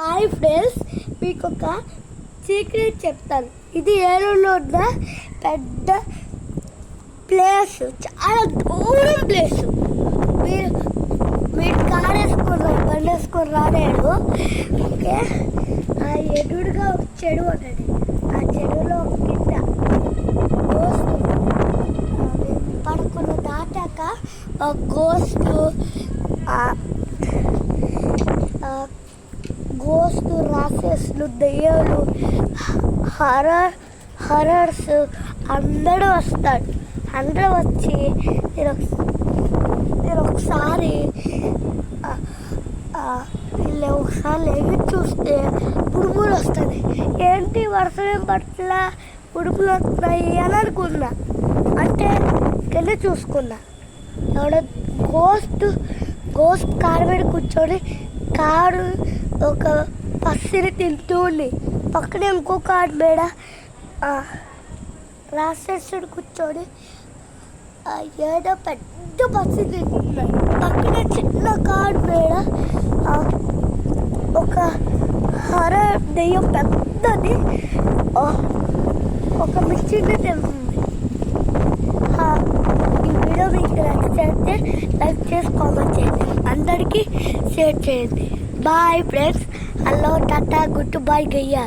Hi friends, మీకు ఒక secret చెప్తాను. ఇది ఏలూరులో ఉన్న పెద్ద ప్లేస్, చాలా దూరం ప్లేస్. మీరు కార్ వేసుకున్నారు, బండి వేసుకుని రాలేడు. ఓకే, ఆ ఎదురుగా ఒక చెరువు ఉంటుంది. ఆ చెరువులో ఒక కింద పడుకున్న దాటాక గోస్తు రాసేసులు, దెయ్యాలు, హరర్స్ అందరూ వస్తాడు. అందరూ వచ్చి నేను ఒకసారి లేగి చూస్తే ఉడుములు వస్తుంది. ఏంటి వర్షం పట్ల ఉడుములు వస్తున్నాయి అని అనుకున్నా. అంటే వెళ్ళి చూసుకున్నా. ఎవడో గోస్ట్ కారు మీద కూర్చొని కారు ఒక పసిని తింటూ ఉంది. పక్కనే ఇంకో కారు మీద రాసేసుడు కూర్చొని ఏదో పెద్ద పసి తింటున్నాడు. పక్కనే చిన్న కారు మీద ఒక హరర్ దెయ్యం పెద్దది ఒక మిర్చిని తింటుంది. ఈ వీడియో మీకు నచ్చితే లైక్ చేసి కామెంట్ చేయండి, అందరికీ షేర్ చేయండి. Bye friends. Hello, tata, good bye గయ్యా.